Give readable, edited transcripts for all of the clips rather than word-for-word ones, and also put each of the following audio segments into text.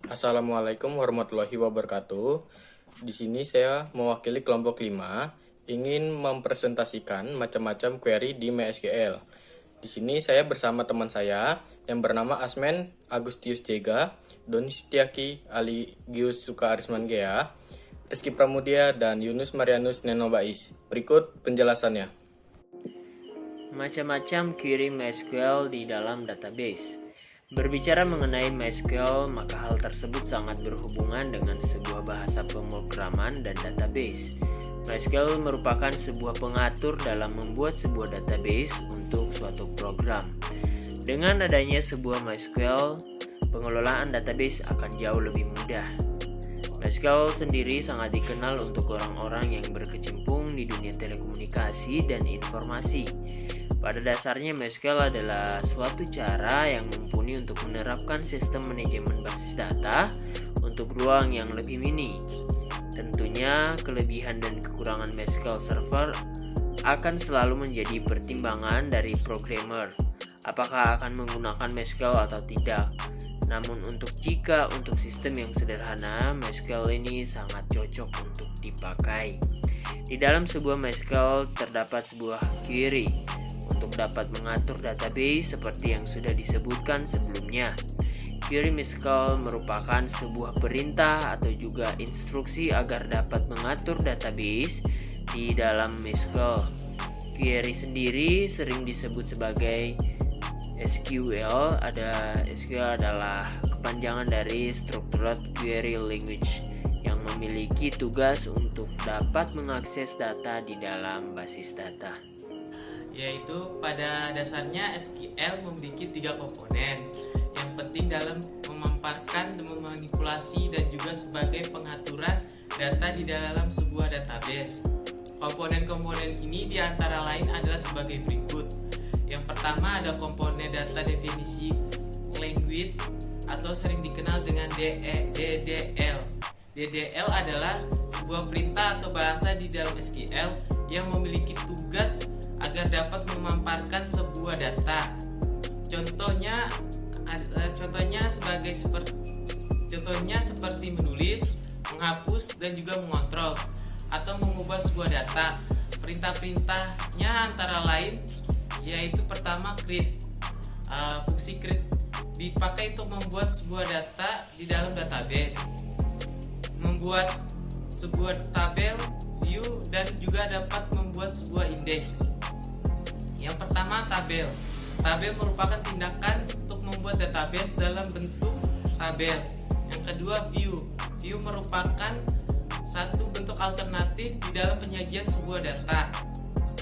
Assalamualaikum warahmatullahi wabarakatuh. Di sini saya mewakili kelompok 5 ingin mempresentasikan macam-macam query di MySQL. Di sini saya bersama teman saya yang bernama Asmen Agustius Jega, Doni Setiaki, Aligius Sukarismangea, Rizky Pramudia, dan Yunus Marianus Nenobais. Berikut penjelasannya. Macam-macam query MySQL di dalam database. Berbicara mengenai MySQL, maka hal tersebut sangat berhubungan dengan sebuah bahasa pemrograman dan database. MySQL merupakan sebuah pengatur dalam membuat sebuah database untuk suatu program. Dengan adanya sebuah MySQL, pengelolaan database akan jauh lebih mudah. MySQL sendiri sangat dikenal untuk orang-orang yang berkecimpung di dunia telekomunikasi dan informasi. Pada dasarnya, MySQL adalah suatu cara yang mumpuni untuk menerapkan sistem manajemen basis data untuk ruang yang lebih mini. Tentunya, kelebihan dan kekurangan MySQL Server akan selalu menjadi pertimbangan dari programmer, apakah akan menggunakan MySQL atau tidak. Namun jika untuk sistem yang sederhana, MySQL ini sangat cocok untuk dipakai. Di dalam sebuah MySQL terdapat sebuah query untuk dapat mengatur database seperti yang sudah disebutkan sebelumnya. Query MySQL merupakan sebuah perintah atau juga instruksi agar dapat mengatur database di dalam MySQL. Query sendiri sering disebut sebagai SQL. SQL adalah kepanjangan dari Structured Query Language yang memiliki tugas untuk dapat mengakses data di dalam basis data. Yaitu pada dasarnya SQL memiliki 3 komponen yang penting dalam memamparkan, memanipulasi, dan juga sebagai pengaturan data di dalam sebuah database. Komponen-komponen ini diantara lain adalah sebagai berikut. Yang pertama ada komponen data definisi language atau sering dikenal dengan DDL. DDL adalah sebuah perintah atau bahasa di dalam SQL yang memiliki tugas agar dapat memamparkan sebuah data. Contohnya seperti menulis, menghapus, dan juga mengontrol atau mengubah sebuah data. Perintah-perintahnya antara lain yaitu pertama create. Fungsi create dipakai untuk membuat sebuah data di dalam database, membuat sebuah tabel, view, dan juga dapat membuat sebuah indeks. Yang pertama tabel. Tabel merupakan tindakan untuk membuat database dalam bentuk tabel. Yang kedua view. View merupakan satu bentuk alternatif di dalam penyajian sebuah data.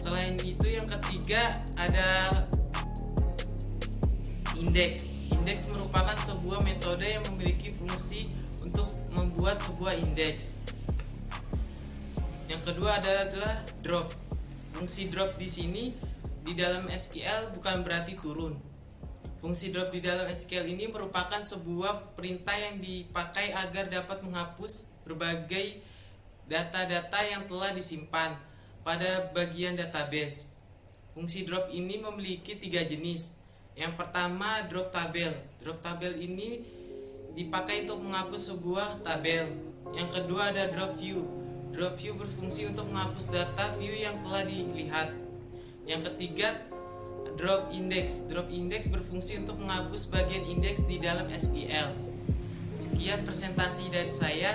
Selain itu yang ketiga ada indeks. Indeks merupakan sebuah metode yang memiliki fungsi untuk membuat sebuah indeks. Yang kedua adalah drop. Fungsi drop di sini di dalam SQL bukan berarti turun. Fungsi drop di dalam SQL ini merupakan sebuah perintah yang dipakai agar dapat menghapus berbagai data-data yang telah disimpan pada bagian database. Fungsi drop ini memiliki 3 jenis. Yang pertama drop tabel. Drop tabel ini dipakai untuk menghapus sebuah tabel. Yang kedua ada drop view. Drop view berfungsi untuk menghapus data view yang telah dilihat. Yang ketiga drop index. Drop index berfungsi untuk menghapus bagian indeks di dalam SQL. Sekian presentasi dari saya.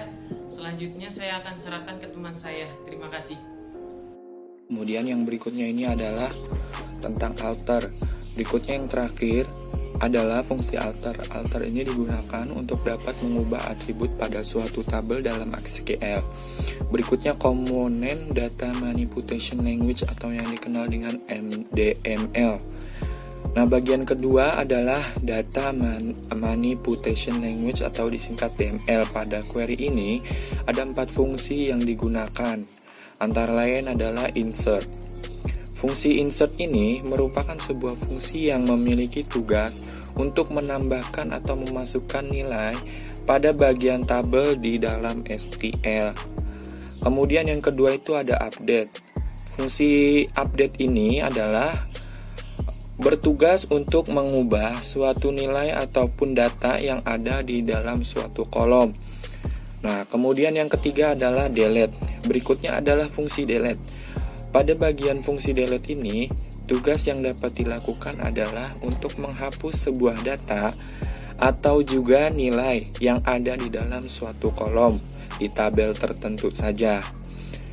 Selanjutnya saya akan serahkan ke teman saya. Terima kasih. Kemudian yang berikutnya ini adalah tentang alter. Berikutnya yang terakhir adalah fungsi alter. Alter ini digunakan untuk dapat mengubah atribut pada suatu tabel dalam SQL. Berikutnya komponen data manipulation language atau yang dikenal dengan DML. Nah, bagian kedua adalah data manipulation language atau disingkat DML. Pada query ini ada 4 fungsi yang digunakan. Antara lain adalah insert. Fungsi insert ini merupakan sebuah fungsi yang memiliki tugas untuk menambahkan atau memasukkan nilai pada bagian tabel di dalam SQL. Kemudian yang kedua itu ada update. Fungsi update ini adalah bertugas untuk mengubah suatu nilai ataupun data yang ada di dalam suatu kolom. Nah, kemudian yang ketiga adalah delete. Berikutnya adalah fungsi delete. Pada bagian fungsi delete ini, tugas yang dapat dilakukan adalah untuk menghapus sebuah data atau juga nilai yang ada di dalam suatu kolom di tabel tertentu saja.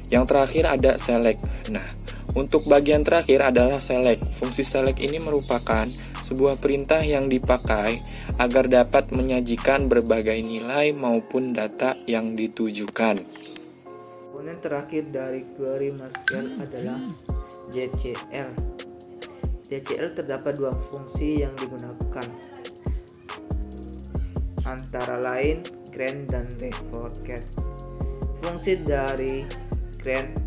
Yang terakhir ada select. Nah, untuk bagian terakhir adalah select. Fungsi select ini merupakan sebuah perintah yang dipakai agar dapat menyajikan berbagai nilai maupun data yang ditujukan. Komponen terakhir dari query MySQL adalah JCL. JCL terdapat dua fungsi yang digunakan, antara lain grant dan reforget. Fungsi dari grant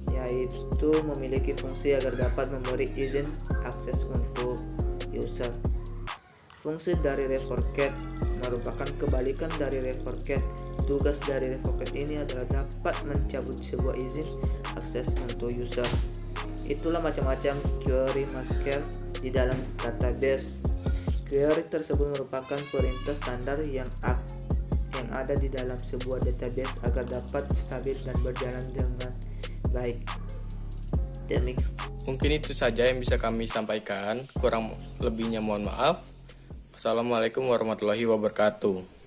yaitu memiliki fungsi agar dapat memberi izin akses untuk user. Fungsi dari reforget merupakan kebalikan dari reforget. Tugas dari reforget ini adalah dapat mencabut sebuah izin akses untuk user. Itulah macam-macam query MySQL di dalam database. Query tersebut merupakan perintah standar yang ada di dalam sebuah database agar dapat stabil dan berjalan dengan baik. Mungkin itu saja yang bisa kami sampaikan. Kurang lebihnya mohon maaf. Wassalamualaikum warahmatullahi wabarakatuh.